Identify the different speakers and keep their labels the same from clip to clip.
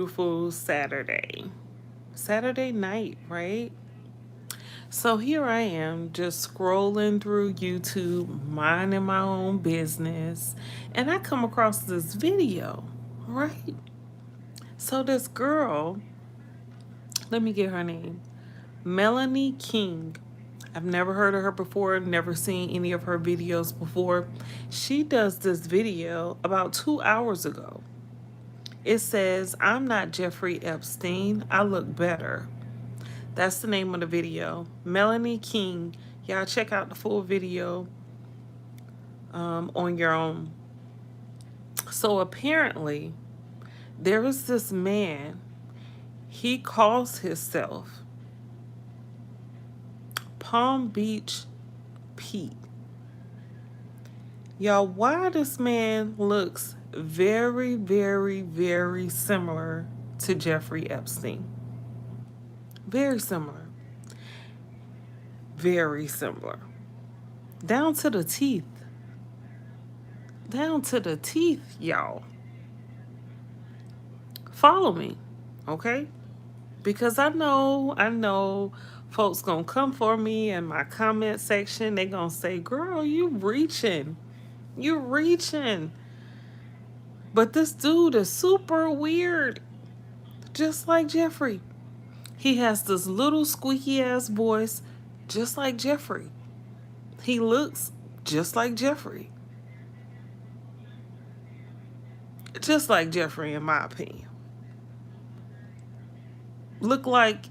Speaker 1: Beautiful Saturday night, right? So here I am just scrolling through YouTube, minding my own business, and I come across this video, right? So this girl, let me get her name, Melanie King. I've never heard of her before, never seen any of her videos before. She does this video about 2 hours ago. It says, "I'm not Jeffrey Epstein. I look better." That's the name of the video. Melanie King. Y'all check out the full video on your own. So apparently, there is this man. He calls himself Palm Beach Pete. Y'all, why this man looks very, very, very similar to Jeffrey Epstein. Very similar. Very similar. Down to the teeth. Down to the teeth, y'all. Follow me, okay? Because I know folks gonna come for me in my comment section. They gonna say, "Girl, you reaching. You reaching." But this dude is super weird. Just like Jeffrey. He has this little squeaky ass voice, just like Jeffrey. He looks just like Jeffrey. Just like Jeffrey, in my opinion. Look like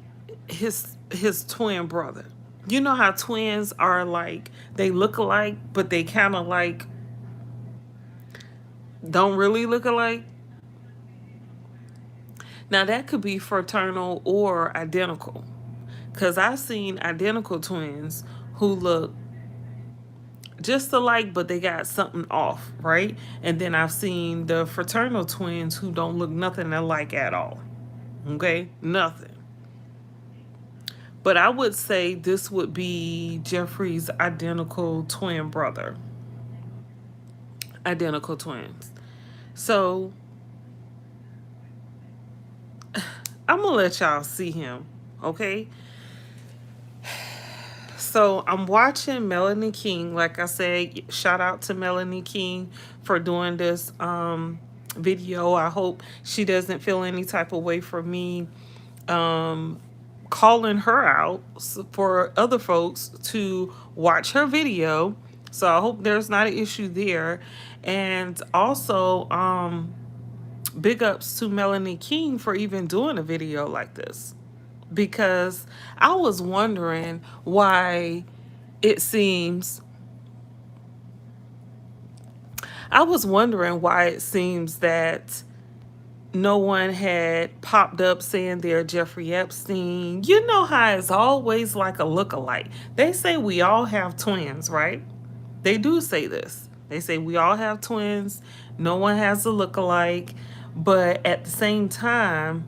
Speaker 1: his twin brother. You know how twins are like, they look alike, but they kind of like don't really look alike. Now that could be fraternal or identical. Because I've seen identical twins who look just alike, but they got something off, right? And then I've seen the fraternal twins who don't look nothing alike at all. Okay? Nothing. But I would say this would be Jeffrey's identical twin brother. Identical twins. So I'm going to let y'all see him, okay? So I'm watching Melanie King. Like I said, shout out to Melanie King for doing this video. I hope she doesn't feel any type of way for me calling her out for other folks to watch her video. So I hope there's not an issue there. And also, big ups to Melanie King for even doing a video like this. Because I was wondering why it seems that no one had popped up saying they're Jeffrey Epstein. You know how it's always like a look-alike. They say we all have twins, right? They do say this. They say we all have twins. No one has a look-alike. But at the same time,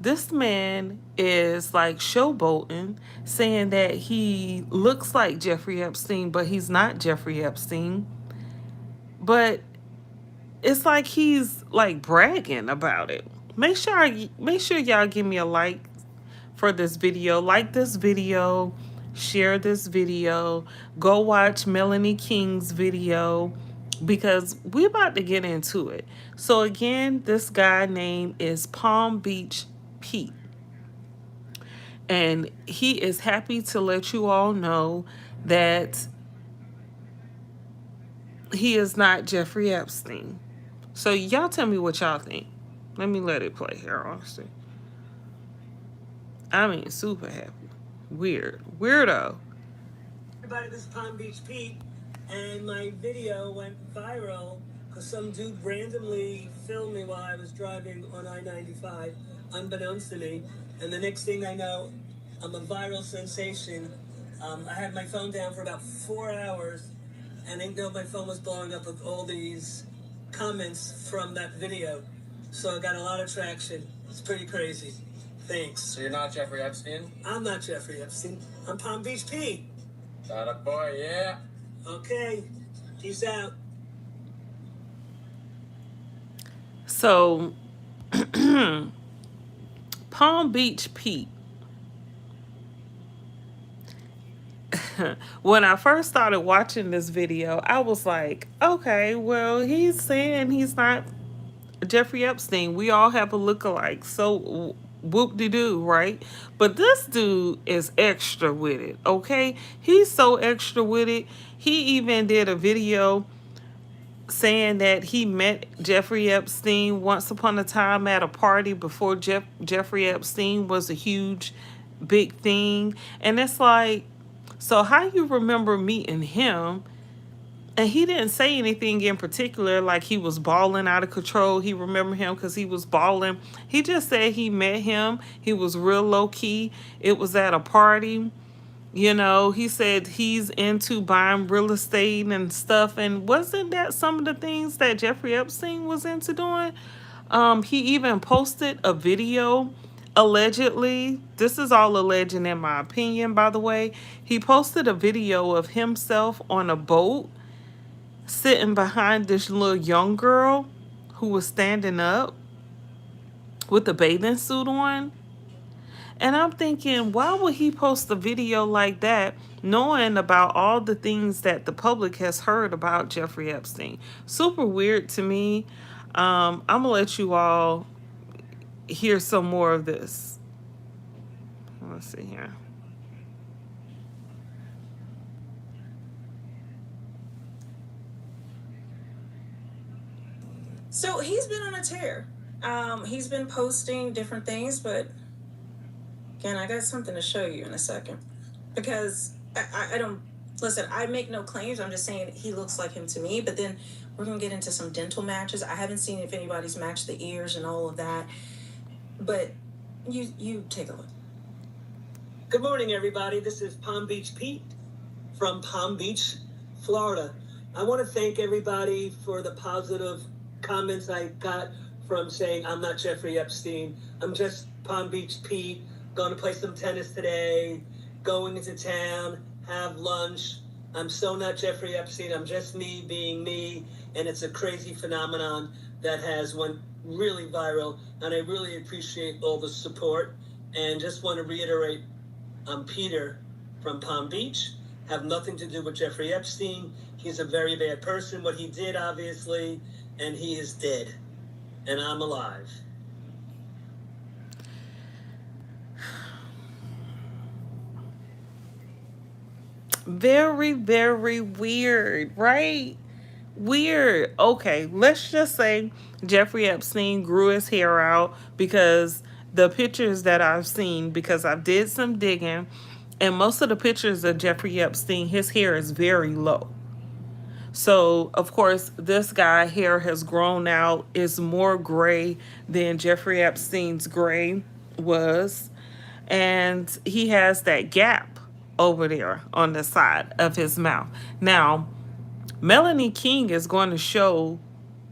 Speaker 1: this man is like showboating, saying that he looks like Jeffrey Epstein, but he's not Jeffrey Epstein. But it's like he's like bragging about it. Make sure y'all give me a like for this video. Like this video, share this video, go watch Melanie King's video because we about to get into it. So again, this guy name is Palm Beach Pete. And he is happy to let you all know that he is not Jeffrey Epstein. So y'all tell me what y'all think. Let me let it play here, honestly. I mean, super happy. Weird. Weirdo.
Speaker 2: Everybody, this is Palm Beach Pete, and my video went viral because some dude randomly filmed me while I was driving on I-95, unbeknownst to me. And the next thing I know, I'm a viral sensation. I had my phone down for about 4 hours, and I didn't know my phone was blowing up with all these comments from that video. So I got a lot of traction. It's pretty crazy. Thanks.
Speaker 3: So you're not Jeffrey Epstein?
Speaker 2: I'm not Jeffrey Epstein. I'm Palm Beach Pete.
Speaker 3: That a boy, yeah.
Speaker 2: Okay. Peace out.
Speaker 1: So Palm Beach Pete. When I first started watching this video, I was like, okay, well, he's saying he's not Jeffrey Epstein. We all have a lookalike. So whoop de doo, right? But this dude is extra with it, okay? He's so extra with it. He even did a video saying that he met Jeffrey Epstein once upon a time at a party before Jeffrey Epstein was a huge, big thing. And it's like, so how you remember meeting him? And he didn't say anything in particular, like he was balling out of control. He remembered him because he was balling. He just said he met him. He was real low key. It was at a party. You know, he said he's into buying real estate and stuff. And wasn't that some of the things that Jeffrey Epstein was into doing? He even posted a video, allegedly. This is all alleged in my opinion, by the way. He posted a video of himself on a boat sitting behind this little young girl who was standing up with a bathing suit on. And I'm thinking, why would he post a video like that, knowing about all the things that the public has heard about Jeffrey Epstein? Super weird to me. I'm going to let you all hear some more of this. Let's see here.
Speaker 4: So he's been on a tear. He's been posting different things, but again, I got something to show you in a second. Because I don't, listen, I make no claims. I'm just saying he looks like him to me. But then we're going to get into some dental matches. I haven't seen if anybody's matched the ears and all of that. But you take a look.
Speaker 2: Good morning, everybody. This is Palm Beach Pete from Palm Beach, Florida. I want to thank everybody for the positive comments I got from saying I'm not Jeffrey Epstein. I'm just Palm Beach Pete, going to play some tennis today, going into town, have lunch. I'm so not Jeffrey Epstein. I'm just me being me, and it's a crazy phenomenon that has went really viral, and I really appreciate all the support. And just want to reiterate, I'm Peter from Palm Beach. Have nothing to do with Jeffrey Epstein. He's a very bad person, what he did, obviously, and he is dead. And I'm alive.
Speaker 1: Very, very weird, right? Weird. Okay, let's just say Jeffrey Epstein grew his hair out, because the pictures that I've seen, because I did some digging, and most of the pictures of Jeffrey Epstein, his hair is very low. So, of course, this guy hair has grown out, is more gray than Jeffrey Epstein's gray was. And he has that gap over there on the side of his mouth. Now, Melanie King is going to show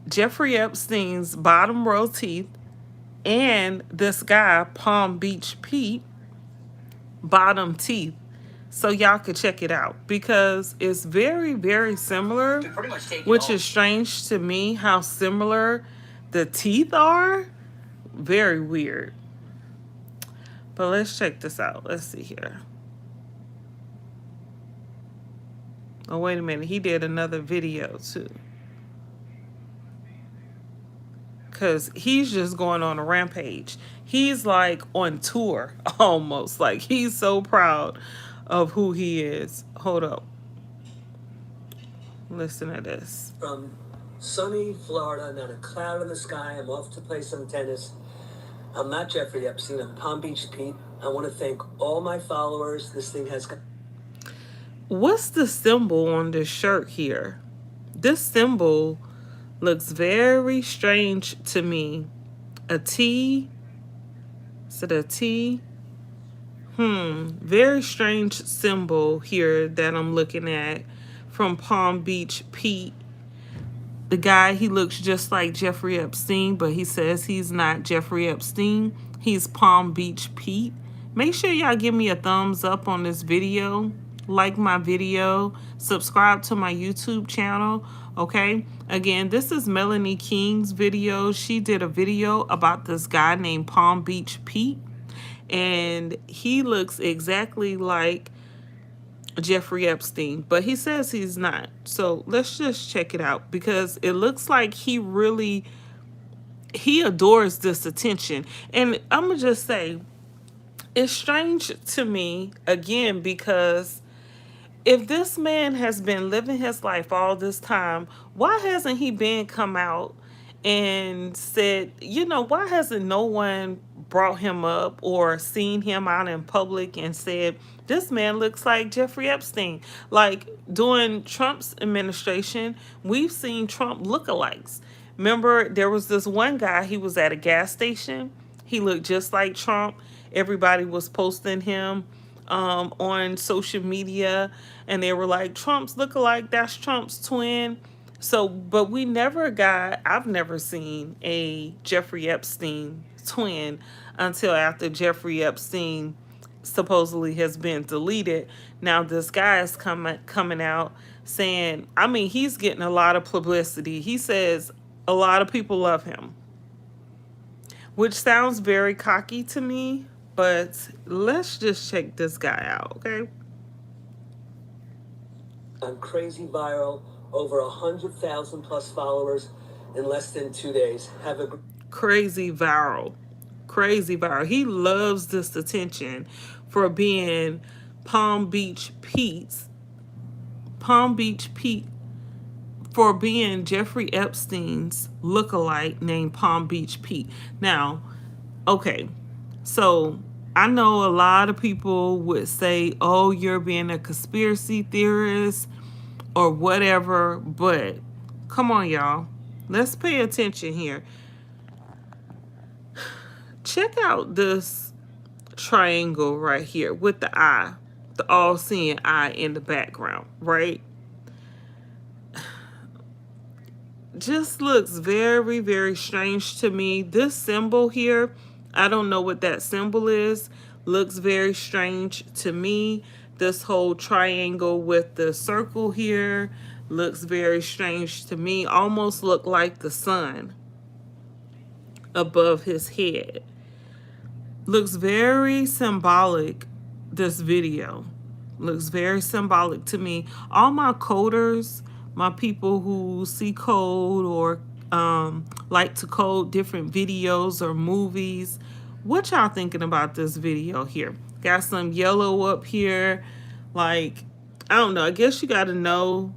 Speaker 1: Jeffrey Epstein's bottom row teeth and this guy, Palm Beach Pete, bottom teeth. So y'all could check it out, because it's very, very similar, which is strange to me how similar the teeth are. Very weird. But let's check this out. Let's see here. Oh, wait a minute. He did another video too. Because he's just going on a rampage. He's like on tour almost. Like, he's so proud of who he is. Hold up. Listen to this.
Speaker 2: From sunny Florida, not a cloud in the sky. I'm off to play some tennis. I'm not Jeffrey Epstein. I'm Palm Beach Pete. I want to thank all my followers. This thing has...
Speaker 1: What's the symbol on this shirt here? This symbol looks very strange to me. A T. Is it a T? Very strange symbol here that I'm looking at from Palm Beach Pete. The guy, he looks just like Jeffrey Epstein, but he says he's not Jeffrey Epstein. He's Palm Beach Pete. Make sure y'all give me a thumbs up on this video. like my video, subscribe to my YouTube channel. Okay, again, this is Melanie King's video. She did a video about this guy named Palm Beach Pete, and he looks exactly like Jeffrey Epstein, but he says he's not. So let's just check it out, because it looks like he adores this attention. And I'm gonna just say, it's strange to me, again, because if this man has been living his life all this time, why hasn't he been come out and said, why hasn't no one brought him up or seen him out in public and said, this man looks like Jeffrey Epstein? Like during Trump's administration, we've seen Trump lookalikes. Remember, there was this one guy, he was at a gas station. He looked just like Trump. Everybody was posting him on social media, and they were like, Trump's lookalike, that's Trump's twin. So, but I've never seen a Jeffrey Epstein twin until after Jeffrey Epstein supposedly has been deleted. Now this guy is coming out saying, he's getting a lot of publicity. He says a lot of people love him, which sounds very cocky to me, but let's just check this guy out, okay?
Speaker 2: I'm crazy viral, over 100,000 plus followers in less than 2 days. Have a
Speaker 1: crazy viral. He loves this attention for being Palm Beach Pete, for being Jeffrey Epstein's lookalike named Palm Beach Pete. Now, okay, so I know a lot of people would say, oh, you're being a conspiracy theorist or whatever, but come on, y'all. Let's pay attention here. Check out this triangle right here with the eye, the all-seeing eye in the background, right? Just looks very, very strange to me. This symbol here, I don't know what that symbol is. Looks very strange to me. This whole triangle with the circle here looks very strange to me. Almost look like the sun above his head. Looks very symbolic, this video. Looks very symbolic to me. All my coders, my people who see code or like to code different videos or movies, what y'all thinking about this video here? Got some yellow up here. Like, I don't know. I guess you got to know,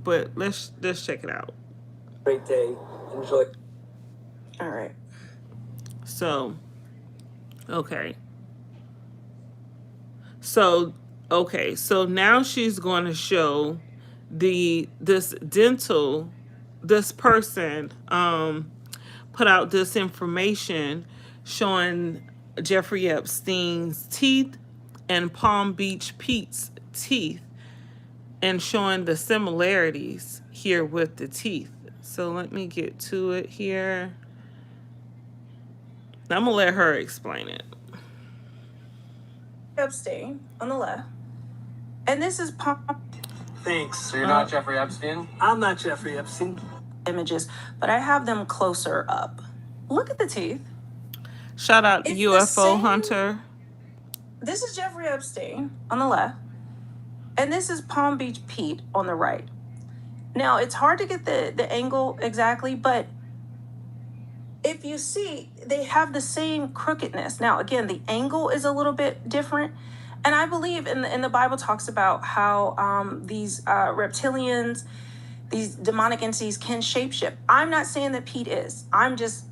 Speaker 1: but let's check it out.
Speaker 2: great day. Enjoy.
Speaker 4: All right.
Speaker 1: So, okay. So now she's going to show this person put out this information showing Jeffrey Epstein's teeth and Palm Beach Pete's teeth, and showing the similarities here with the teeth. So let me get to it here. I'm gonna let her explain it.
Speaker 4: Epstein on the left, and this is Palm
Speaker 2: Thanks.
Speaker 3: So you're not Jeffrey Epstein?
Speaker 2: I'm not Jeffrey Epstein.
Speaker 4: images, but I have them closer up. Look at the teeth.
Speaker 1: Shout out to
Speaker 4: It's the
Speaker 1: UFO
Speaker 4: same-
Speaker 1: Hunter.
Speaker 4: This is Jeffrey Epstein on the left, and this is Palm Beach Pete on the right. Now, it's hard to get the angle exactly, but if you see, they have the same crookedness. Now, again, the angle is a little bit different, and I believe in the Bible talks about how these reptilians, these demonic entities can shapeshift. I'm not saying that Pete is. I'm just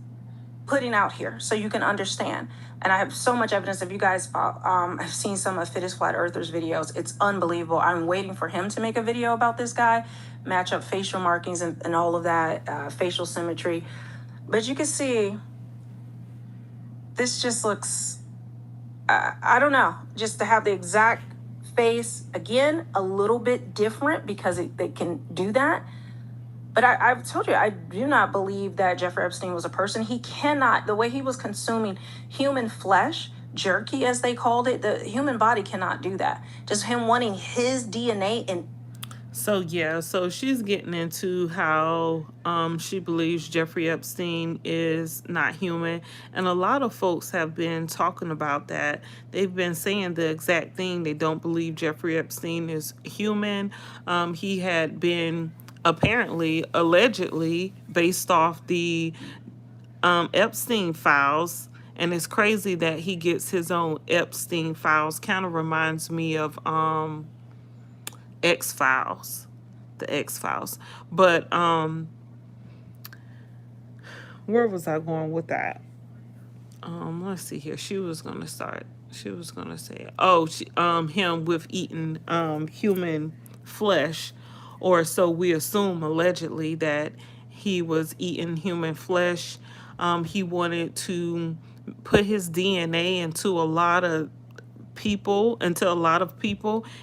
Speaker 4: putting out here so you can understand. And I have so much evidence. If you guys have seen some of Fittest Flat Earthers videos, it's unbelievable. I'm waiting for him to make a video about this guy, match up facial markings and all of that, facial symmetry. But you can see, this just looks, I don't know, just to have the exact face, again, a little bit different because they can do that. But I've told you, I do not believe that Jeffrey Epstein was a person. He cannot, the way he was consuming human flesh jerky, as they called it. The human body cannot do that. Just him wanting his DNA and
Speaker 1: So yeah, so she's getting into how she believes Jeffrey Epstein is not human, and a lot of folks have been talking about that. They've been saying the exact thing. They don't believe Jeffrey Epstein is human. He had been apparently, allegedly, based off the Epstein files. And it's crazy that he gets his own Epstein files. Kind of reminds me of X Files, the X Files. But where was I going with that? Let's see here. She was gonna start. She was gonna say, him with eating human flesh, or so we assume allegedly that he was eating human flesh. He wanted to put his DNA into a lot of people,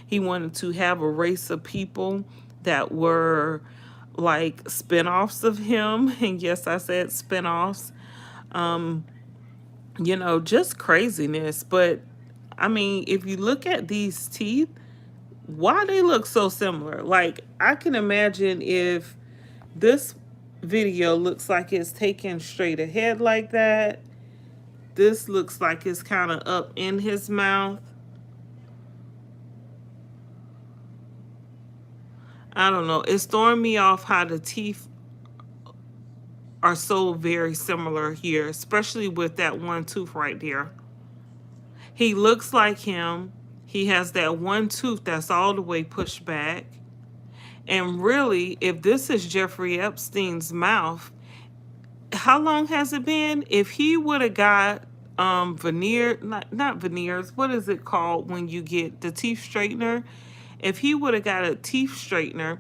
Speaker 1: He wanted to have a race of people that were like spin-offs of him. And yes, I said spin-offs. Just craziness. But I mean, if you look at these teeth, why they look so similar? Like, I can imagine if this video looks like it's taken straight ahead like that. This looks like it's kind of up in his mouth. I don't know. It's throwing me off how the teeth are so very similar here, especially with that one tooth right there. He looks like him. He has that one tooth that's all the way pushed back. And really, if this is Jeffrey Epstein's mouth, how long has it been? If he would have got veneer, not veneers, what is it called when you get the teeth straightener? If he would have got a teeth straightener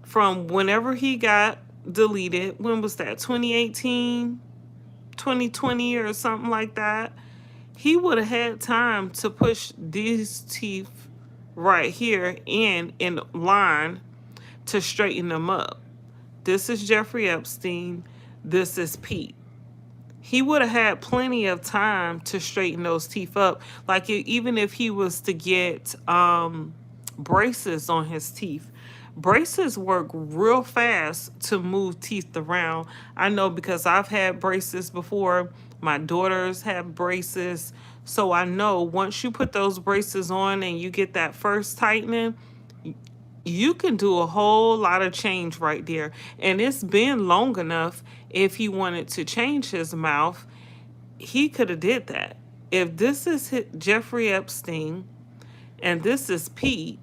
Speaker 1: from whenever he got deleted, when was that, 2018, 2020 or something like that, he would have had time to push these teeth right here in line to straighten them up. This is Jeffrey Epstein. This is Pete. He would have had plenty of time to straighten those teeth up. Like, even if he was to get braces on his teeth. Braces work real fast to move teeth around. I know because I've had braces before. My daughters have braces. So I know once you put those braces on and you get that first tightening, you can do a whole lot of change right there. And it's been long enough. If he wanted to change his mouth, he could have did that. If this is Jeffrey Epstein and this is Pete,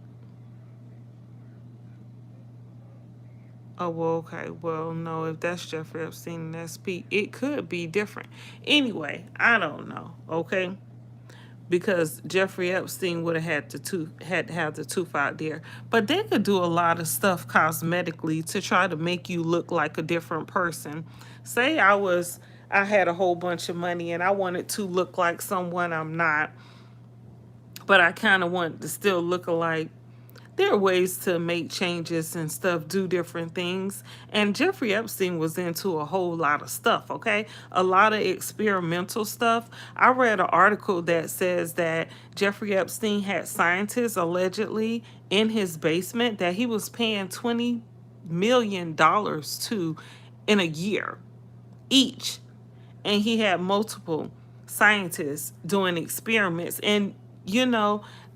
Speaker 1: oh, well, okay. Well, no, if that's Jeffrey Epstein and that's Pete, it could be different. Anyway, I don't know, okay? Because Jeffrey Epstein would have had to have the tooth out there. But they could do a lot of stuff cosmetically to try to make you look like a different person. Say I had a whole bunch of money and I wanted to look like someone I'm not, but I kind of want to still look alike. There are ways to make changes and stuff, do different things. And Jeffrey Epstein was into a whole lot of stuff, okay? A lot of experimental stuff. I read an article that says that Jeffrey Epstein had scientists allegedly in his basement that he was paying $20 million to in a year each. And he had multiple scientists doing experiments. And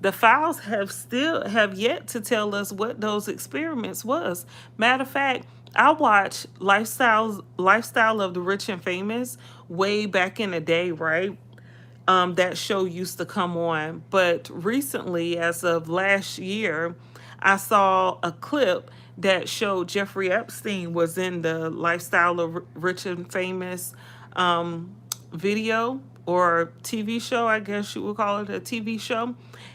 Speaker 1: the files have yet to tell us what those experiments was. Matter of fact, I watched Lifestyle of the Rich and Famous way back in the day, right? That show used to come on. But recently, as of last year, I saw a clip that showed Jeffrey Epstein was in the Lifestyle of Rich and Famous video or TV show, I guess you would call it a TV show.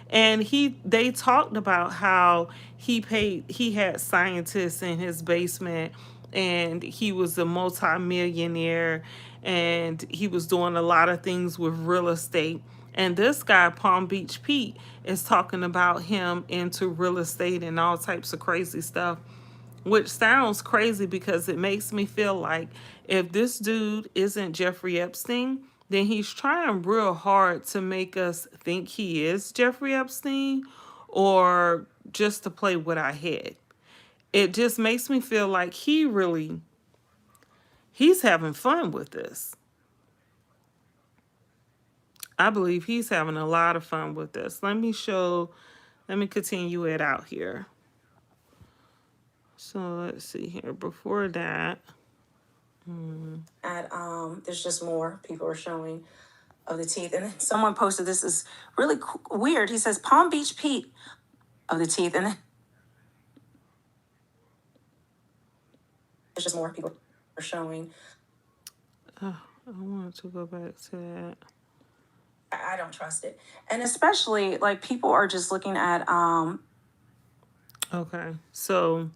Speaker 1: And they talked about how he had scientists in his basement and he was a multi-millionaire and he was doing a lot of things with real estate. And this guy, Palm Beach Pete, is talking about him into real estate and all types of crazy stuff, which sounds crazy because it makes me feel like if this dude isn't Jeffrey Epstein, then he's trying real hard to make us think he is Jeffrey Epstein or just to play with our head. It just makes me feel like he's having fun with this. I believe he's having a lot of fun with this. Let me continue it out here. So let's see here. Before that,
Speaker 4: There's just more people are showing of the teeth, and then someone posted this is really weird. He says Palm Beach Pete of the teeth, and then there's just more people are showing.
Speaker 1: I want to go back to that.
Speaker 4: I don't trust it, and especially like people are just looking at
Speaker 1: Okay, so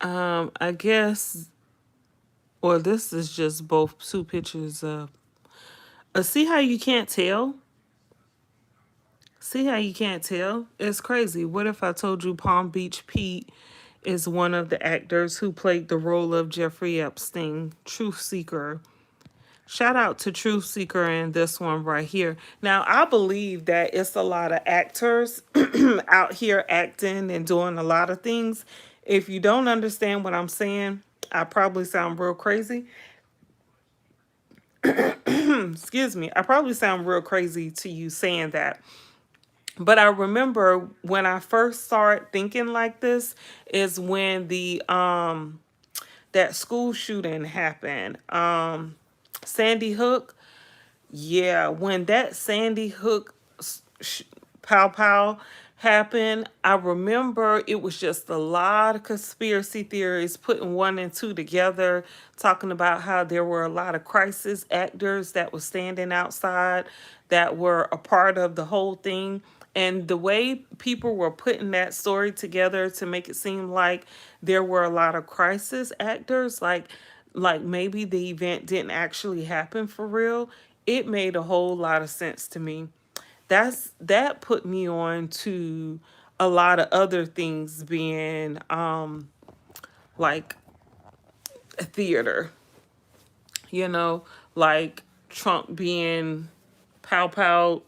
Speaker 1: I guess, or this is just both two pictures of. See how you can't tell? See how you can't tell? It's crazy. What if I told you Palm Beach Pete is one of the actors who played the role of Jeffrey Epstein, Truth Seeker? Shout out to Truth Seeker in this one right here. Now, I believe that it's a lot of actors out here acting and doing a lot of things. If you don't understand what I'm saying, I probably sound real crazy. Excuse me. I probably sound real crazy to you saying that. But I remember when I first started thinking like this is when the that school shooting happened. Sandy Hook. Yeah, when that Sandy Hook pow pow happened, I remember it was just a lot of conspiracy theories putting one and two together, talking about how there were a lot of crisis actors that were standing outside that were a part of the whole thing. And the way people were putting that story together to make it seem like there were a lot of crisis actors, like maybe the event didn't actually happen for real, it made a whole lot of sense to me. That put me on to a lot of other things being like a theater, you know, like Trump being pow pow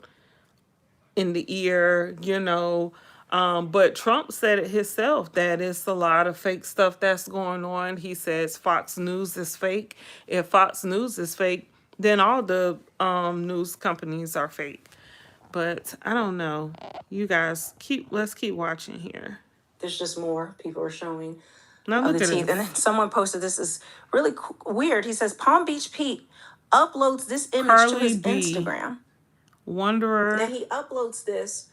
Speaker 1: in the ear, you know. But Trump said it himself that it's a lot of fake stuff that's going on. He says Fox News is fake. If Fox News is fake, then all the news companies are fake. But I don't know. You guys let's keep watching here.
Speaker 4: There's just more people are showing
Speaker 1: Now
Speaker 4: of
Speaker 1: look
Speaker 4: the
Speaker 1: at
Speaker 4: teeth,
Speaker 1: this.
Speaker 4: and then someone posted this is really weird. He says Palm Beach Pete uploads this image to
Speaker 1: Carly
Speaker 4: his
Speaker 1: B.
Speaker 4: Instagram. Now
Speaker 1: Wanderer.
Speaker 4: he uploads this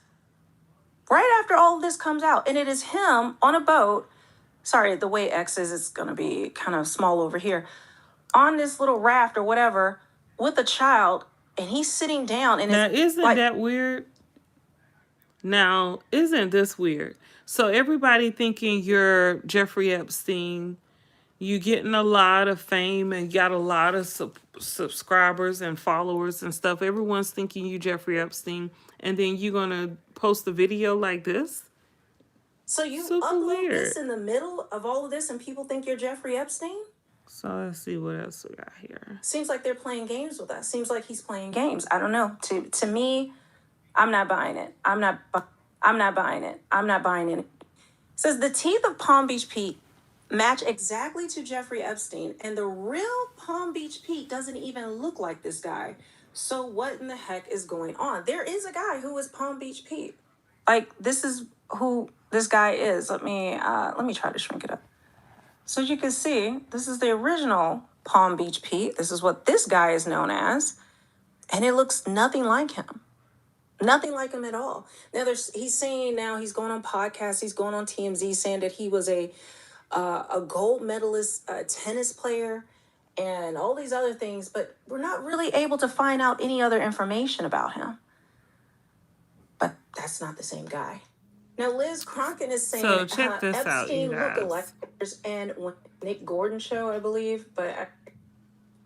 Speaker 4: right after all of this comes out, and it is him on a boat. Sorry, the way X is, it's gonna be kind of small over here. On this little raft or whatever with a child, and he's sitting down, and
Speaker 1: Now
Speaker 4: it's
Speaker 1: isn't
Speaker 4: like,
Speaker 1: that weird? Now isn't this weird? So everybody thinking you're Jeffrey Epstein, you getting a lot of fame and got a lot of subscribers and followers and stuff. Everyone's thinking you Jeffrey Epstein, and then you're gonna post a video like this.
Speaker 4: so you
Speaker 1: Super
Speaker 4: upload this
Speaker 1: weird.
Speaker 4: in the middle of all of this, and people think you're Jeffrey Epstein?
Speaker 1: So let's see what else we got here.
Speaker 4: Seems like they're playing games with us. Seems like he's playing games. I don't know. To me, I'm not buying it. I'm not buying it. I'm not buying it. It says the teeth of Palm Beach Pete match exactly to Jeffrey Epstein, and the real Palm Beach Pete doesn't even look like this guy. So what in the heck is going on? There is a guy who is Palm Beach Pete. Like, this is who this guy is. Let me try to shrink it up. So you can see, this is the original Palm Beach Pete. This is what this guy is known as. And it looks nothing like him. Nothing like him at all. Now he's saying now he's going on podcasts, he's going on TMZ saying that he was a gold medalist tennis player and all these other things, but we're not really able to find out any other information about him. But that's not the same guy. Now Liz Cronkett is saying
Speaker 1: So check this out, you
Speaker 4: Epstein
Speaker 1: guys.
Speaker 4: lookalikes and Nick Gordon show, I believe, but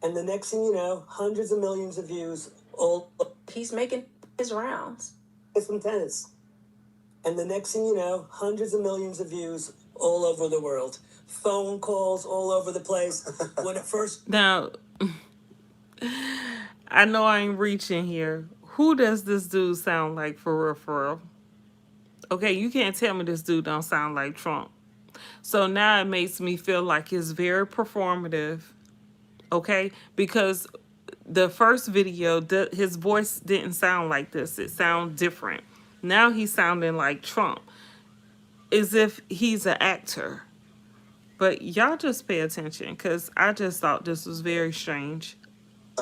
Speaker 2: And the next thing you know, hundreds of millions of views, all
Speaker 4: he's making his rounds.
Speaker 2: from tennis. And the next thing you know, hundreds of millions of views all over the world. phone calls all over the place. When it first
Speaker 1: Now, I know I ain't reaching here. Who does this dude sound like for real, for real? Okay, you can't tell me this dude don't sound like Trump. So now it makes me feel like it's very performative, okay? Because the first video, his voice didn't sound like this. It sounded different. Now he's sounding like Trump, as if he's an actor. But y'all just pay attention, because I just thought this was very strange.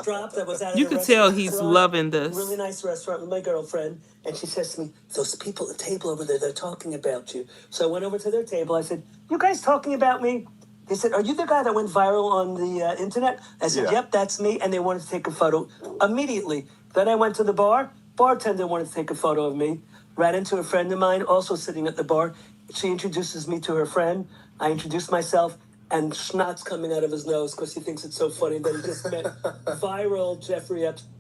Speaker 2: dropped, I was out of
Speaker 1: You
Speaker 2: the
Speaker 1: could tell
Speaker 2: restaurant,
Speaker 1: he's loving this.
Speaker 2: really nice restaurant with my girlfriend, and she says to me, "Those people at the table over there, they're talking about you." So I went over to their table. I said, "You guys talking about me?" They said, "Are you the guy that went viral on the internet?" I said, "Yep, that's me." And they wanted to take a photo immediately. Then I went to the bar. Bartender wanted to take a photo of me. Ran into a friend of mine, also sitting at the bar. She introduces me to her friend. I introduce myself, and schnot's coming out of his nose because he thinks it's so funny that he just met viral Jeffrey Epstein.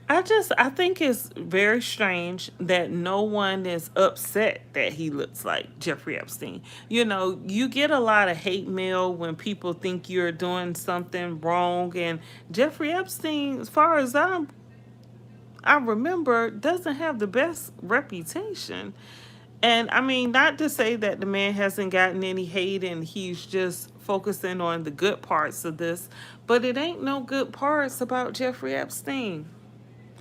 Speaker 1: I think it's very strange that no one is upset that he looks like Jeffrey Epstein. You know, you get a lot of hate mail when people think you're doing something wrong, and Jeffrey Epstein, as far as I remember, doesn't have the best reputation. And I mean, not to say that the man hasn't gotten any hate and he's just focusing on the good parts of this, but it ain't no good parts about Jeffrey Epstein.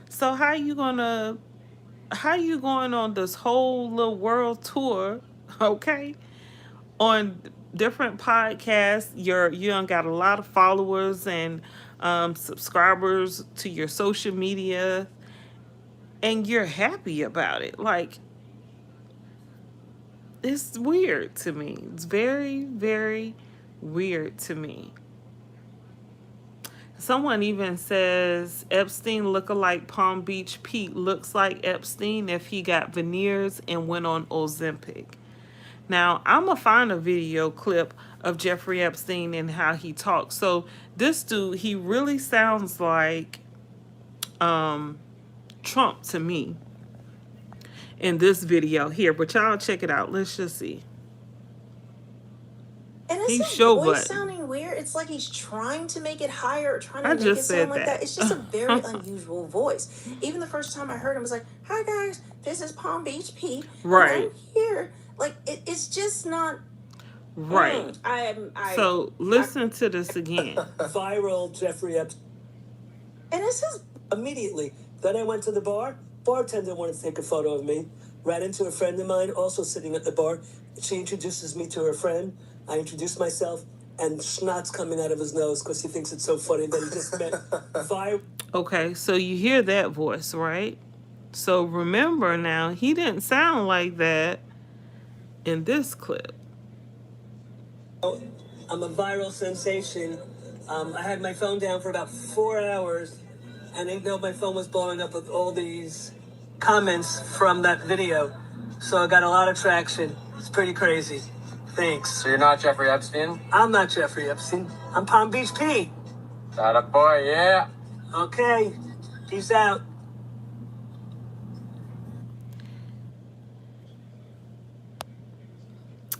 Speaker 1: So how you going on this whole little world tour, okay? On different podcasts, you done got a lot of followers and subscribers to your social media, and you're happy about it. Like, it's weird to me. It's very, very weird to me. Someone even says Epstein lookalike Palm Beach Pete looks like Epstein if he got veneers and went on Ozempic. Now, I'm going to find a video clip of Jeffrey Epstein and how he talks. So this dude, he really sounds like Trump to me in this video here. But y'all check it out. Let's just see.
Speaker 4: And is
Speaker 1: He's
Speaker 4: his
Speaker 1: show
Speaker 4: voice
Speaker 1: button.
Speaker 4: sounding weird? It's like he's trying to make it higher or trying to
Speaker 1: I
Speaker 4: make
Speaker 1: just
Speaker 4: it
Speaker 1: said
Speaker 4: sound like
Speaker 1: that.
Speaker 4: that. It's just a very unusual voice. Even the first time I heard him, I was like, "Hi guys, this is Palm Beach Pete.
Speaker 1: Right.
Speaker 4: And I'm here." Like it's just not
Speaker 1: Right. So listen to this again.
Speaker 2: Viral Jeffrey Epstein.
Speaker 4: And it's his
Speaker 2: Immediately. Then I went to the bar. Bartender wanted to take a photo of me. Ran into a friend of mine, also sitting at the bar. She introduces me to her friend. I introduce myself, and schnot's coming out of his nose because he thinks it's so funny that he just met viral.
Speaker 1: Okay, so you hear that voice, right? So remember now, he didn't sound like that in this clip.
Speaker 2: I'm a viral sensation. I had my phone down for about 4 hours, and I didn't know my phone was blowing up with all these comments from that video. So I got a lot of traction. It's pretty crazy. Thanks.
Speaker 3: So you're not Jeffrey Epstein?
Speaker 2: I'm not Jeffrey Epstein. I'm Palm Beach Pete.
Speaker 3: Atta boy, yeah.
Speaker 2: Okay. Peace out.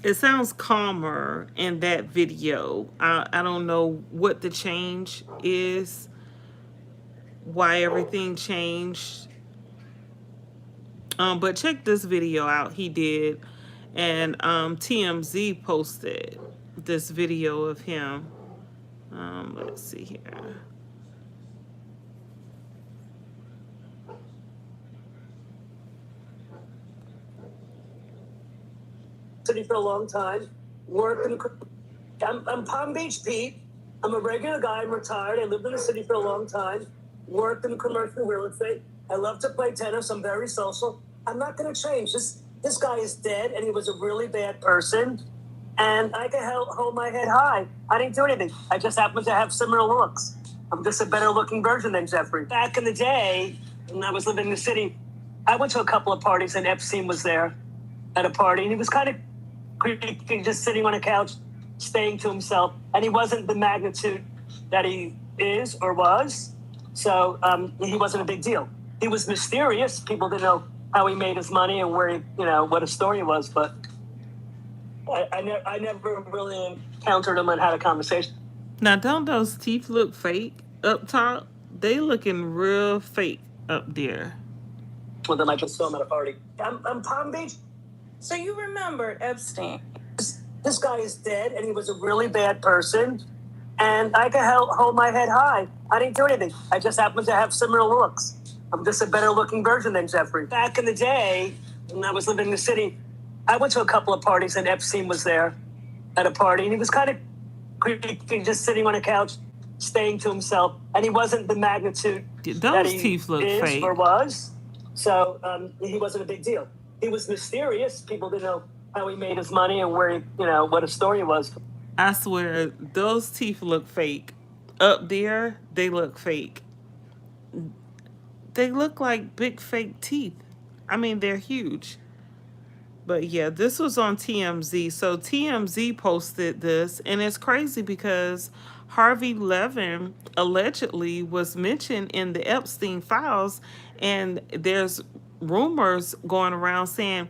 Speaker 1: It sounds calmer in that video. I don't know what the change is, why everything changed. But check this video out he did. And TMZ posted this video of him. Let's see here.
Speaker 2: City for a long time. Worked in. I'm Palm Beach Pete. I'm a regular guy. I'm retired. I lived in the city for a long time. Worked in commercial real estate. I love to play tennis. I'm very social. I'm not going to change. This guy is dead, and he was a really bad person. And I can hold my head high. I didn't do anything. I just happen to have similar looks. I'm just a better looking version than Jeffrey. Back in the day, when I was living in the city, I went to a couple of parties, and Epstein was there at a party, and he was kind of creepy, just sitting on a couch, staying to himself. And he wasn't the magnitude that he is or was. So he wasn't a big deal. He was mysterious. People didn't know how he made his money and where he, what his story was, but I never really encountered him and had a conversation.
Speaker 1: Now, don't those teeth look fake up top? They looking real fake up there.
Speaker 2: Well, then I just saw him at a party. I'm Palm Beach.
Speaker 4: So you remember Epstein?
Speaker 2: This guy is dead, and he was a really bad person. And I could hold my head high. I didn't do anything. I just happened to have similar looks. I'm just a better-looking version than Jeffrey. Back in the day, when I was living in the city, I went to a couple of parties, and Epstein was there at a party, and he was kind of creepy, just sitting on a couch, staying to himself. And he wasn't the magnitude that
Speaker 1: Those
Speaker 2: he
Speaker 1: teeth look
Speaker 2: is
Speaker 1: fake.
Speaker 2: or was. So he wasn't a big deal. He was mysterious. People didn't know how he made his money and where he, what his story was.
Speaker 1: I swear, those teeth look fake. Up there, they look fake. They look like big fake teeth. I mean, they're huge. But yeah, this was on TMZ. So TMZ posted this, and it's crazy because Harvey Levin allegedly was mentioned in the Epstein files, and there's rumors going around saying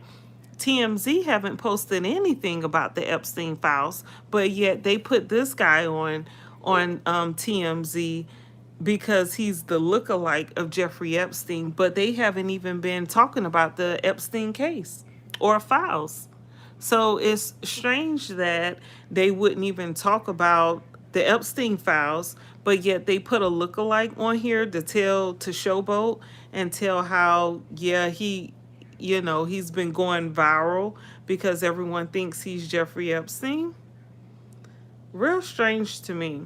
Speaker 1: TMZ haven't posted anything about the Epstein files, but yet they put this guy on TMZ because he's the lookalike of Jeffrey Epstein, but they haven't even been talking about the Epstein case or files. So it's strange that they wouldn't even talk about the Epstein files, but yet they put a lookalike on here to showboat and tell how, yeah, he's been going viral because everyone thinks he's Jeffrey Epstein. Real strange to me.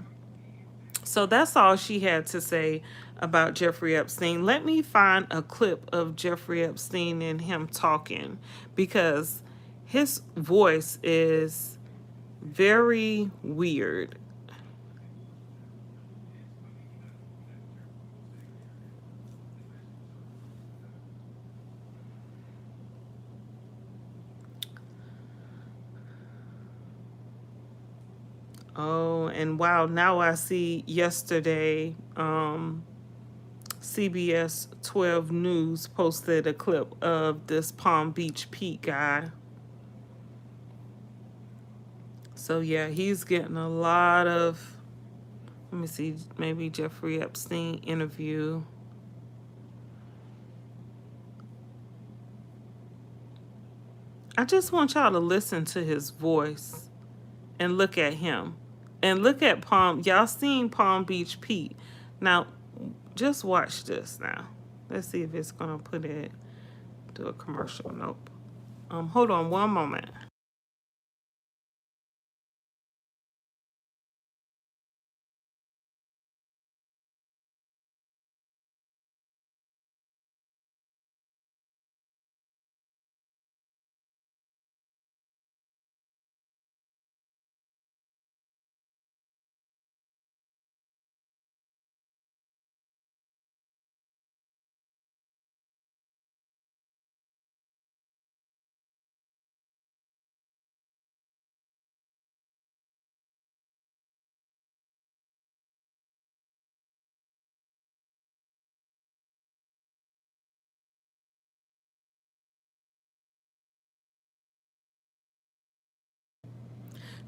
Speaker 1: So that's all she had to say about Jeffrey Epstein. Let me find a clip of Jeffrey Epstein and him talking because his voice is very weird. Oh, and wow, now I see yesterday CBS 12 News posted a clip of this Palm Beach Pete guy. So yeah, he's getting a lot of, let me see, maybe Jeffrey Epstein interview. I just want y'all to listen to his voice and look at him. And look at y'all seen Palm Beach Pete. Now, just watch this now. Let's see if it's going to put it, do a commercial. Nope. Hold on one moment.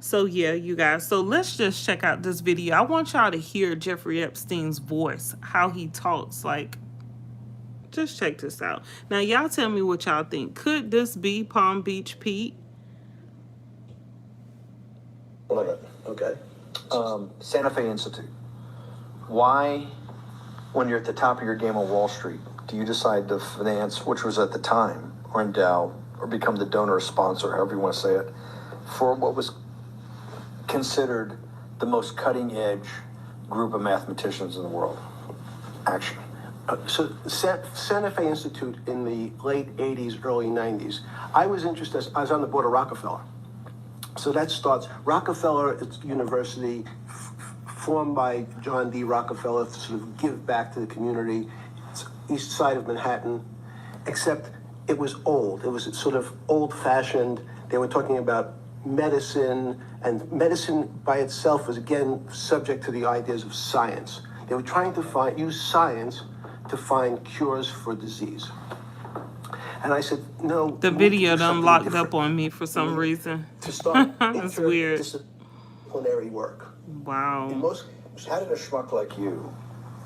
Speaker 1: So yeah, you guys. So let's just check out this video. I want y'all to hear Jeffrey Epstein's voice, how he talks. Like, just check this out. Now, y'all tell me what y'all think. Could this be Palm Beach Pete?
Speaker 5: Okay. Santa Fe Institute. Why, when you're at the top of your game on Wall Street, do you decide to finance, which was at the time, or endow, or become the donor or sponsor, however you want to say it, for what was considered the most cutting-edge group of mathematicians in the world? Action.
Speaker 6: So Santa Fe Institute in the late 80s, early 90s, I was interested, I was on the board of Rockefeller. So that starts, Rockefeller University, formed by John D. Rockefeller to sort of give back to the community. It's east side of Manhattan, except it was old. It was sort of old-fashioned. They were talking about medicine, and medicine by itself was, again, subject to the ideas of science. They were trying to use science to find cures for disease. And I said, no.
Speaker 1: The
Speaker 6: we need to
Speaker 1: video
Speaker 6: do
Speaker 1: done
Speaker 6: something
Speaker 1: locked
Speaker 6: different.
Speaker 1: up on me for some
Speaker 6: We need
Speaker 1: reason.
Speaker 6: to start
Speaker 1: That's weird.
Speaker 6: interdisciplinary work. In
Speaker 1: Wow.
Speaker 6: most,
Speaker 5: How did a schmuck like you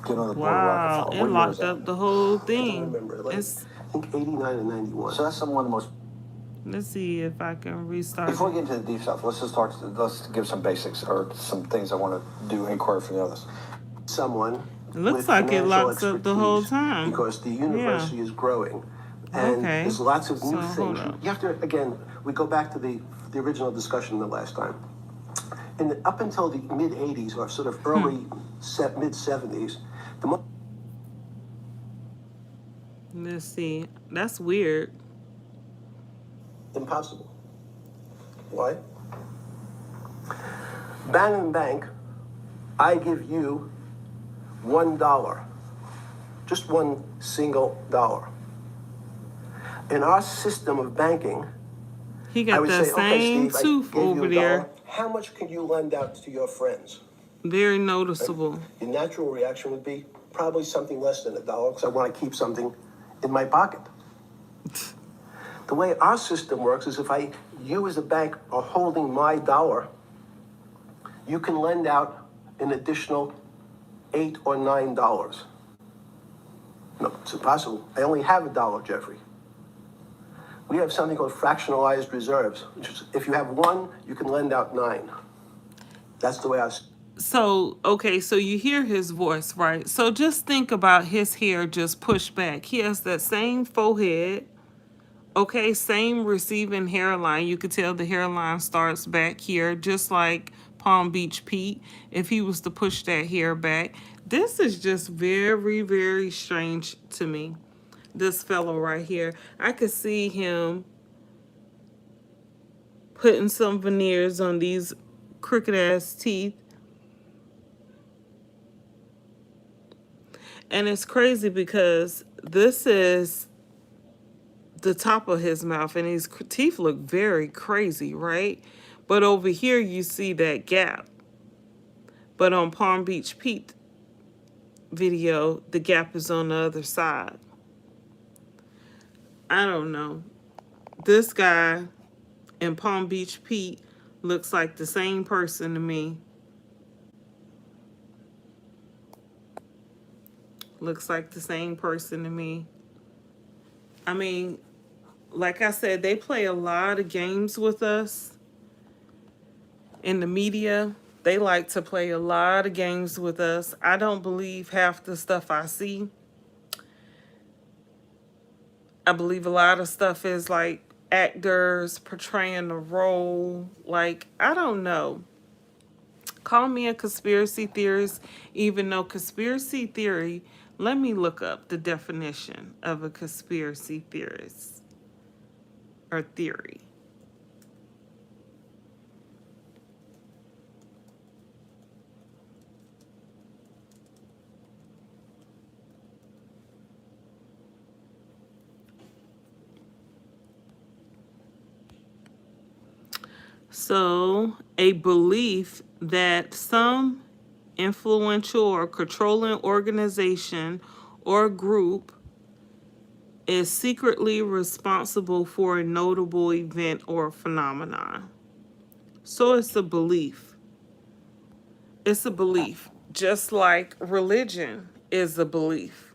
Speaker 5: get on the board of
Speaker 1: Wow.
Speaker 5: Rockefeller?
Speaker 1: It
Speaker 5: What year was
Speaker 1: locked
Speaker 5: that?
Speaker 1: up the whole
Speaker 6: I don't
Speaker 1: thing.
Speaker 6: remember, like,
Speaker 1: It's,
Speaker 6: I think 89 and 91.
Speaker 5: So that's one of the most.
Speaker 1: let's see if I can restart.
Speaker 5: Before we get into the deep stuff, let's just talk. Let's give some basics or some things I want to do inquiry from the others.
Speaker 6: Someone
Speaker 1: It looks
Speaker 6: with
Speaker 1: like it
Speaker 6: financial
Speaker 1: locks up the whole
Speaker 6: expertise,
Speaker 1: time.
Speaker 6: because the university is growing, and
Speaker 1: Okay.
Speaker 6: there's lots of new
Speaker 1: So,
Speaker 6: things.
Speaker 1: hold up.
Speaker 6: You have to, again, we go back to the original discussion the last time. Up until the mid 80s or sort of early mid 70s,
Speaker 1: Let's see. That's weird.
Speaker 6: impossible. Why? Bang and bank, I give you $1, just one single dollar. In our system of banking,
Speaker 1: He
Speaker 6: I
Speaker 1: got
Speaker 6: would
Speaker 1: that
Speaker 6: say, okay,
Speaker 1: same
Speaker 6: Steve, I
Speaker 1: tooth
Speaker 6: gave you
Speaker 1: over
Speaker 6: $1.
Speaker 1: there.
Speaker 6: How much can you lend out to your friends?
Speaker 1: Very noticeable.
Speaker 6: Your natural reaction would be probably something less than $1 because I want to keep something in my pocket. The way our system works is if you as a bank are holding my dollar, you can lend out an additional $8 or $9. No, it's impossible. I only have $1, Jeffrey. We have something called fractionalized reserves, which is if you have 1, you can lend out 9. That's the way I.
Speaker 1: So, okay, so you hear his voice, right? So just think about his hair just pushed back. He has that same forehead, okay, same receiving hairline. You could tell the hairline starts back here, just like Palm Beach Pete, if he was to push that hair back. This is just very, very strange to me, this fellow right here. I could see him putting some veneers on these crooked-ass teeth. And it's crazy because this is the top of his mouth and his teeth look very crazy, right? But over here you see that gap. But on Palm Beach Pete video, the gap is on the other side. I don't know. This guy and Palm Beach Pete looks like the same person to me. Looks like the same person to me. I mean, like I said, they play a lot of games with us in the media. They like to play a lot of games with us. I don't believe half the stuff I see. I believe a lot of stuff is like actors portraying a role. Like, I don't know. Call me a conspiracy theorist, even though conspiracy theory, let me look up the definition of a conspiracy theorist or theory. So, a belief that some influential or controlling organization or group is secretly responsible for a notable event or phenomenon. So it's a belief. It's a belief. Just like religion is a belief.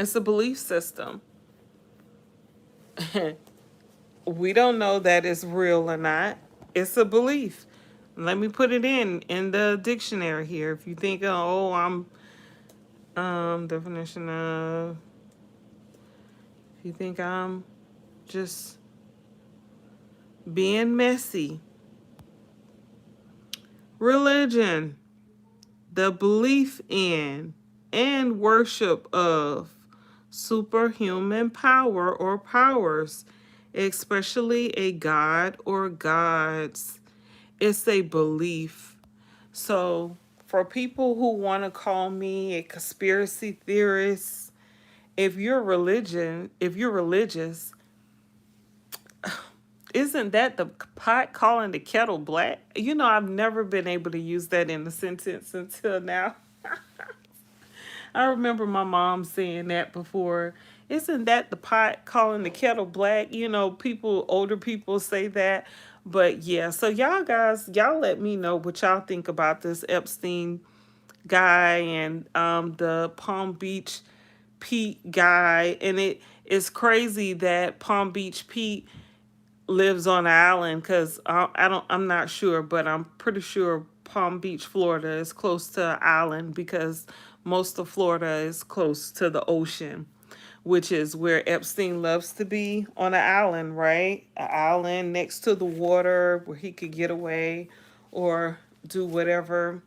Speaker 1: It's a belief system. We don't know that it's real or not. It's a belief. Let me put it in the dictionary here. If you think, oh, I'm definition of. If you think I'm just being messy. Religion, the belief in and worship of superhuman power or powers, especially a god or gods. It's a belief. So for people who want to call me a conspiracy theorist, if you're religious, isn't that the pot calling the kettle black? You know, I've never been able to use that in a sentence until now. I remember my mom saying that before, Isn't that the pot calling the kettle black? You know, people, older people say that. But yeah, so y'all guys, y'all let me know what y'all think about this Epstein guy and the Palm Beach Pete guy. And it is crazy that Palm Beach Pete lives on an island because I'm not sure, but I'm pretty sure Palm Beach, Florida is close to an island because most of Florida is close to the ocean, which is where Epstein loves to be, on an island, right? An island next to the water where he could get away or do whatever,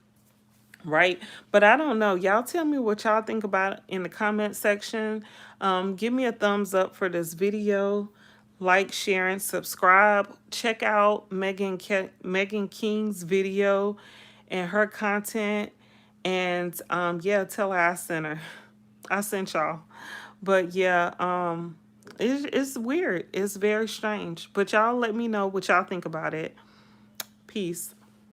Speaker 1: right? But I don't know. Y'all tell me what y'all think about it in the comment section. Give me a thumbs up for this video. Like, share, and subscribe. Check out Megan King's video and her content. And yeah, tell her I sent her. I sent y'all. But yeah, it's weird. It's very strange. But y'all let me know what y'all think about it. Peace.